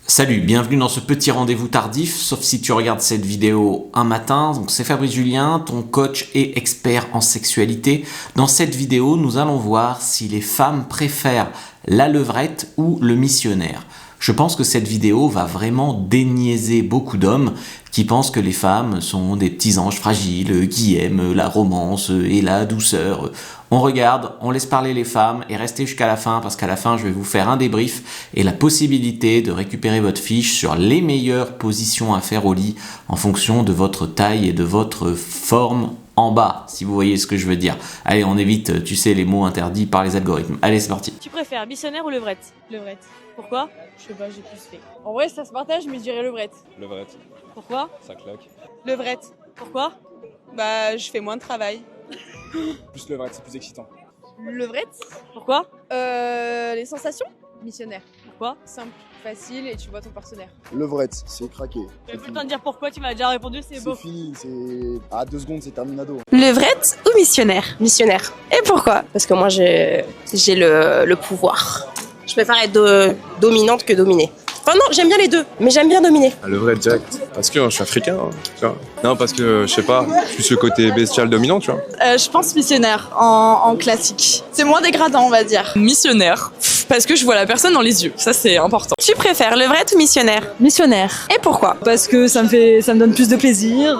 Salut, bienvenue dans ce petit rendez-vous tardif, sauf si tu regardes cette vidéo un matin. Donc c'est Fabrice Julien, ton coach et expert en sexualité. Dans cette vidéo, nous allons voir si les femmes préfèrent la levrette ou le missionnaire. Je pense que cette vidéo va vraiment déniaiser beaucoup d'hommes qui pensent que les femmes sont des petits anges fragiles, qui aiment la romance et la douceur. On regarde, on laisse parler les femmes et restez jusqu'à la fin parce qu'à la fin je vais vous faire un débrief et la possibilité de récupérer votre fiche sur les meilleures positions à faire au lit en fonction de votre taille et de votre forme en bas, si vous voyez ce que je veux dire. Allez, on évite, tu sais, les mots interdits par les algorithmes. Allez, c'est parti. Tu préfères missionnaire ou levrette? Levrette. Pourquoi? Je sais pas, j'ai plus fait. En vrai, ça se partage, mais je dirais levrette. Levrette, Pourquoi? ça claque. Levrette. Pourquoi? Bah, je fais moins de travail. Plus levrette, c'est plus excitant. Levrette. Pourquoi? Les sensations. Missionnaire. Pourquoi? Simple, facile et tu vois ton partenaire. Levrette, c'est craqué. J'ai plus le temps de dire pourquoi, tu m'as déjà répondu, c'est beau. C'est fini, c'est à 2 secondes, c'est terminado. Levrette ou missionnaire? Missionnaire. Et pourquoi? Parce que moi, j'ai le pouvoir. Je préfère être dominante que dominée. Enfin non, j'aime bien les deux, mais j'aime bien dominer. Levrette direct. Parce que je suis africain, hein, tu vois. Non, parce que, je sais pas, plus le côté bestial dominant, tu vois. Je pense missionnaire en classique. C'est moins dégradant, on va dire. Missionnaire, parce que je vois la personne dans les yeux. Ça, c'est important. Tu préfères levrette ou missionnaire? Missionnaire. Et pourquoi? Parce que ça me donne plus de plaisir.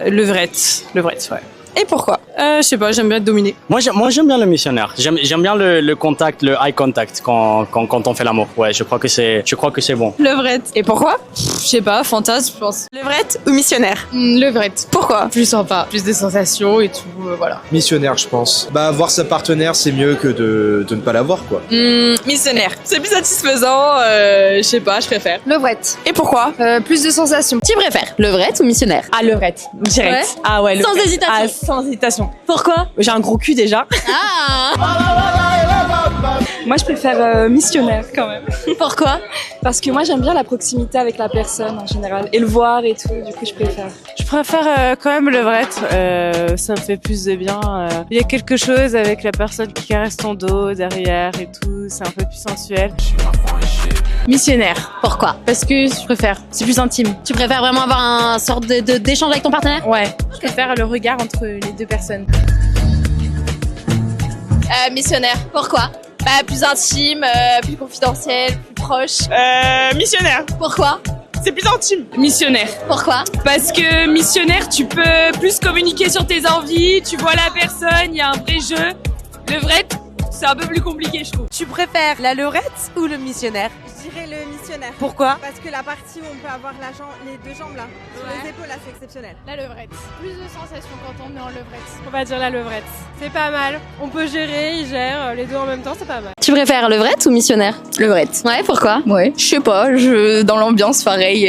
Levrette, ouais. Et pourquoi? Je sais pas, j'aime bien être dominée. Moi j'aime bien le missionnaire. J'aime bien le contact, le eye contact quand on fait l'amour. Ouais, je crois que c'est bon. Levrette. Et pourquoi? Je sais pas, fantasme, je pense. Levrette ou missionnaire? Levrette. Pourquoi? Plus sympa, plus de sensations et tout, voilà. Missionnaire, je pense. Bah, voir sa partenaire, c'est mieux que de ne pas l'avoir, quoi. Missionnaire. C'est plus satisfaisant, je sais pas, je préfère. Levrette. Et pourquoi? Plus de sensations. Tu préfères levrette ou missionnaire? Ah, levrette, direct. Ouais. Ah ouais, Sans levrette. hésitation. Ah, sans hésitation. Pourquoi? J'ai un gros cul déjà. Ah! Moi, je préfère missionnaire quand même. Pourquoi? Parce que moi, j'aime bien la proximité avec la personne en général. Et le voir et tout, du coup, je préfère. Je préfère quand même levrette. Ça me fait plus de bien. Il y a quelque chose avec la personne qui caresse ton dos, derrière et tout. C'est un peu plus sensuel. Missionnaire. Pourquoi? Parce que je préfère. C'est plus intime. Tu préfères vraiment avoir un sorte d'échange avec ton partenaire? Ouais. Je préfère le regard entre les deux personnes. Missionnaire. Pourquoi? Bah, plus intime, plus confidentiel, plus proche. Missionnaire. Pourquoi? C'est plus intime. Missionnaire. Pourquoi? Parce que missionnaire, tu peux plus communiquer sur tes envies, tu vois la personne, il y a un vrai jeu. Levrette, c'est un peu plus compliqué, je trouve. Tu préfères la levrette ou le missionnaire? Je dirais le missionnaire. Pourquoi? Parce que la partie où on peut avoir les deux jambes là, sur les épaules là, c'est exceptionnel. La levrette. Plus de sensations quand on est en levrette. On va dire la levrette. C'est pas mal. On peut gérer, il gère, les deux en même temps, c'est pas mal. Tu préfères levrette ou missionnaire? Levrette. Ouais, pourquoi? Ouais, je sais pas, dans l'ambiance, pareil.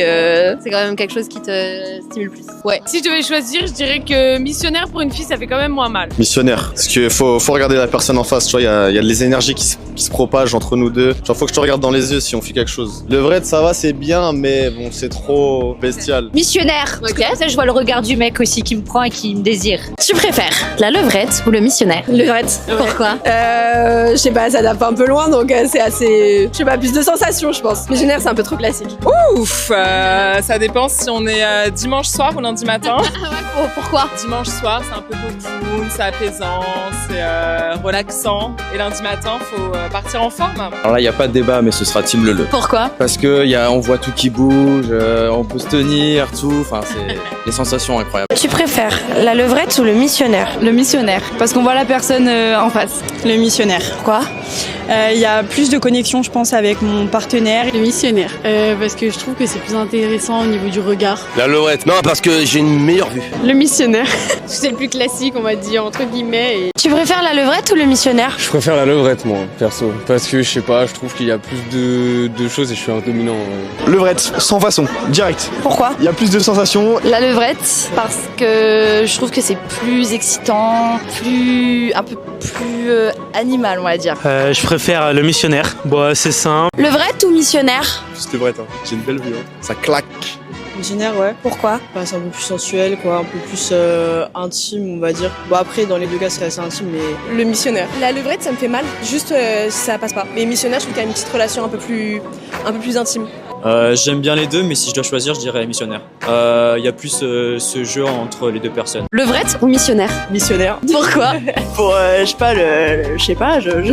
C'est quand même quelque chose qui te stimule plus. Ouais. Si je devais choisir, je dirais que missionnaire pour une fille, ça fait quand même moins mal. Missionnaire, parce qu'il faut regarder la personne en face, tu vois, il y a les énergies qui se propagent entre nous deux. Genre, faut que je te regarde dans les yeux si on fait quelque chose. Levrette, ça va, c'est bien, mais bon, c'est trop bestial. Missionnaire. Ok. Ça, je vois le regard du mec aussi qui me prend et qui me désire. Tu préfères la levrette ou le missionnaire? Levrette. Pourquoi? Je sais pas, ça tape un peu loin, donc c'est assez... Je sais pas, plus de sensations, je pense. Missionnaire, c'est un peu trop classique. Ouf, ça dépend si on est dimanche soir ou lundi matin. Pourquoi? Dimanche soir, c'est un peu cocoon, c'est apaisant, c'est relaxant. Et lundi matin, faut partir en forme. Alors là, il n'y a pas de débat, mais ce sera Team Lele. Pourquoi? Parce que on voit tout qui bouge, on peut se tenir, tout. Enfin, c'est les sensations incroyables. Tu préfères la levrette ou le missionnaire? Le missionnaire, parce qu'on voit la personne en face. Le missionnaire. Pourquoi? Il y a plus de connexion, je pense, avec mon partenaire. Le missionnaire. Parce que je trouve que c'est plus intéressant au niveau du regard. La levrette, non, parce que j'ai une meilleure vue. Le missionnaire. C'est le plus classique, on va dire, entre guillemets. Et... Tu préfères la levrette ou le missionnaire? Je préfère la levrette, moi, perso. Parce que, je sais pas, je trouve qu'il y a plus de choses et je suis un dominant. Levrette, sans façon, direct. Pourquoi? Il y a plus de sensations. La levrette, parce que je trouve que c'est plus excitant, un peu plus animal, on va dire. Je préfère le missionnaire. Bon, c'est simple. Levrette ou missionnaire? Plus levrette, hein. J'ai une belle vue, hein. Ça claque. Missionnaire, ouais. Pourquoi? Bah, c'est un peu plus sensuel, quoi, un peu plus intime, on va dire. Bon, après, dans les deux cas, c'est assez intime, mais... Le missionnaire. La levrette, ça me fait mal, juste ça passe pas. Mais missionnaire, je trouve qu'il y a une petite relation un peu plus intime. J'aime bien les deux, mais si je dois choisir, je dirais missionnaire. Il y a plus ce jeu entre les deux personnes. Levrette ou missionnaire? Missionnaire. Pourquoi? Pour, je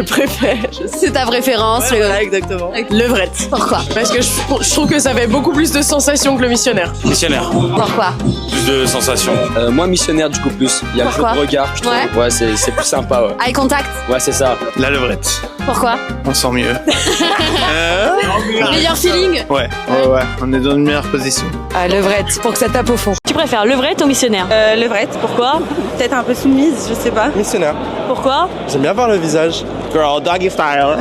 préfère. C'est ta préférence, Voilà, exactement. Levrette. Pourquoi? Parce que je trouve que ça fait beaucoup plus de sensations que le missionnaire. Missionnaire. Pourquoi? Plus de sensations. Moi, missionnaire, du coup, plus. Il y a le jeu Pourquoi? de regard, je trouve. Ouais, c'est plus sympa, ouais. Eye contact? Ouais, c'est ça. La levrette. Pourquoi? On sent mieux. Meilleur feeling? Ouais, on est dans une meilleure position. Ah, levrette, pour que ça tape au fond. Tu préfères levrette ou missionnaire? Levrette, pourquoi? Peut-être un peu soumise, je sais pas. Missionnaire. Pourquoi? J'aime bien voir le visage. Girl, doggy style.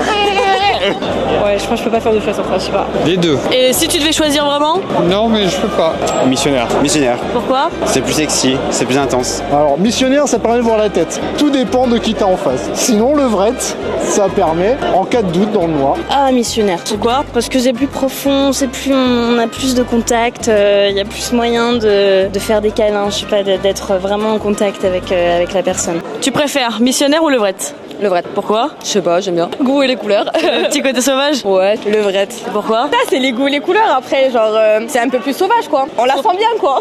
Ouais, je crois que je peux pas faire de choix, enfin, je sais pas. Les deux. Et si tu devais choisir vraiment? Non, mais je peux pas. Missionnaire. Missionnaire. Pourquoi? C'est plus sexy, c'est plus intense. Alors, missionnaire, ça permet de voir la tête. Tout dépend de qui t'as en face. Sinon, levrette, ça permet, en cas de doute dans le noir. Ah, missionnaire. Pourquoi? Parce que c'est plus profond, on a plus de contact, il y a plus moyen de faire des câlins, je sais pas, d'être vraiment en contact avec la personne. Tu préfères missionnaire ou levrette? Levrette. Pourquoi? Je sais pas, j'aime bien. Goût et les couleurs. Le petit côté sauvage? Ouais, levrette. Pourquoi? Ça, c'est les goûts et les couleurs. Après, genre, c'est un peu plus sauvage, quoi. On la sent bien, quoi.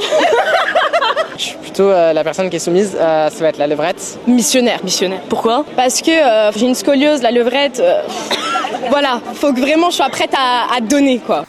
Je suis plutôt la personne qui est soumise, ça va être la levrette. Missionnaire. Pourquoi? Parce que j'ai une scoliose, la levrette. Voilà, faut que vraiment je sois prête à donner, quoi.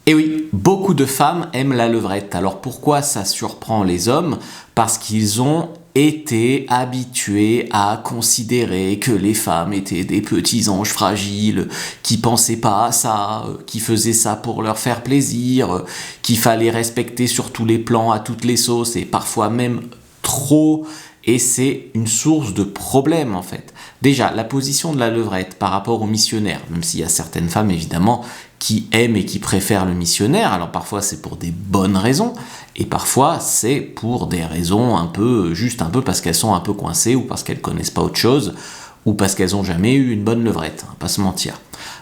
Et oui, beaucoup de femmes aiment la levrette. Alors pourquoi ça surprend les hommes? Parce qu'ils ont été habitués à considérer que les femmes étaient des petits anges fragiles, qui pensaient pas à ça, qui faisaient ça pour leur faire plaisir, qu'il fallait respecter sur tous les plans, à toutes les sauces, et parfois même trop. Et c'est une source de problème en fait. Déjà, la position de la levrette par rapport au missionnaire, même s'il y a certaines femmes évidemment qui aiment et qui préfèrent le missionnaire, alors parfois c'est pour des bonnes raisons, et parfois c'est pour des raisons juste un peu parce qu'elles sont un peu coincées, ou parce qu'elles connaissent pas autre chose, ou parce qu'elles ont jamais eu une bonne levrette, pas se mentir.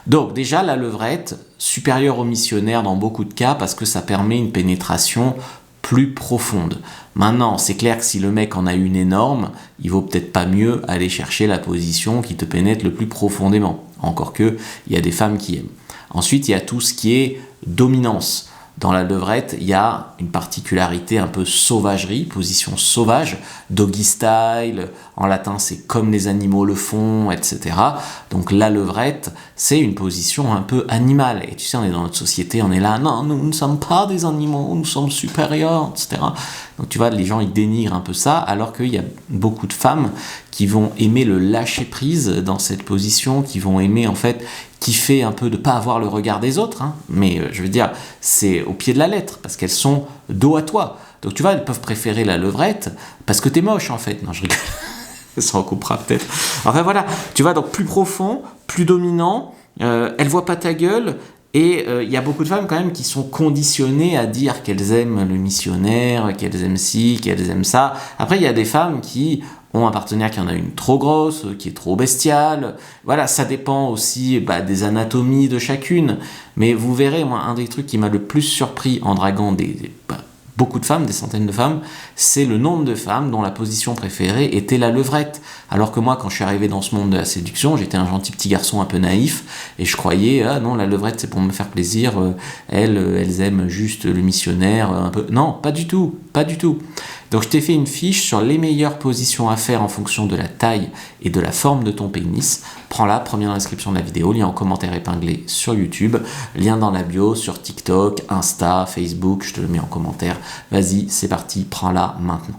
Donc déjà la levrette, supérieure au missionnaire dans beaucoup de cas, parce que ça permet une pénétration plus profonde. Maintenant, c'est clair que si le mec en a une énorme, il vaut peut-être pas mieux aller chercher la position qui te pénètre le plus profondément. Encore que, il y a des femmes qui aiment. Ensuite, il y a tout ce qui est dominance. Dans la levrette, il y a une particularité un peu sauvagerie, position sauvage, doggy style, en latin c'est comme les animaux le font, etc. Donc la levrette, c'est une position un peu animale. Et tu sais, on est dans notre société, on est là, non, nous ne sommes pas des animaux, nous sommes supérieurs, etc. Donc tu vois, les gens ils dénigrent un peu ça, alors qu'il y a beaucoup de femmes qui vont aimer le lâcher prise dans cette position, qui vont aimer en fait kiffer un peu de pas avoir le regard des autres, hein. Mais je veux dire, c'est au pied de la lettre, parce qu'elles sont dos à toi. Donc tu vois, elles peuvent préférer la levrette parce que t'es moche en fait. Non, je rigole. Ça en coupera peut-être. Enfin voilà, tu vois, donc plus profond, plus dominant, elles voient pas ta gueule. Et il y a beaucoup de femmes quand même qui sont conditionnées à dire qu'elles aiment le missionnaire, qu'elles aiment ci, qu'elles aiment ça. Après, il y a des femmes qui ont un partenaire qui en a une trop grosse, qui est trop bestiale. Voilà, ça dépend aussi des anatomies de chacune. Mais vous verrez, moi, un des trucs qui m'a le plus surpris en draguant beaucoup de femmes, des centaines de femmes, c'est le nombre de femmes dont la position préférée était la levrette. Alors que moi, quand je suis arrivé dans ce monde de la séduction, j'étais un gentil petit garçon un peu naïf, et je croyais, ah non, la levrette c'est pour me faire plaisir, elles aiment juste le missionnaire, un peu... Non, pas du tout, pas du tout. Donc je t'ai fait une fiche sur les meilleures positions à faire en fonction de la taille et de la forme de ton pénis. Prends-la, première dans la description de la vidéo, lien en commentaire épinglé sur YouTube, lien dans la bio sur TikTok, Insta, Facebook, je te le mets en commentaire. Vas-y, c'est parti, prends-la maintenant.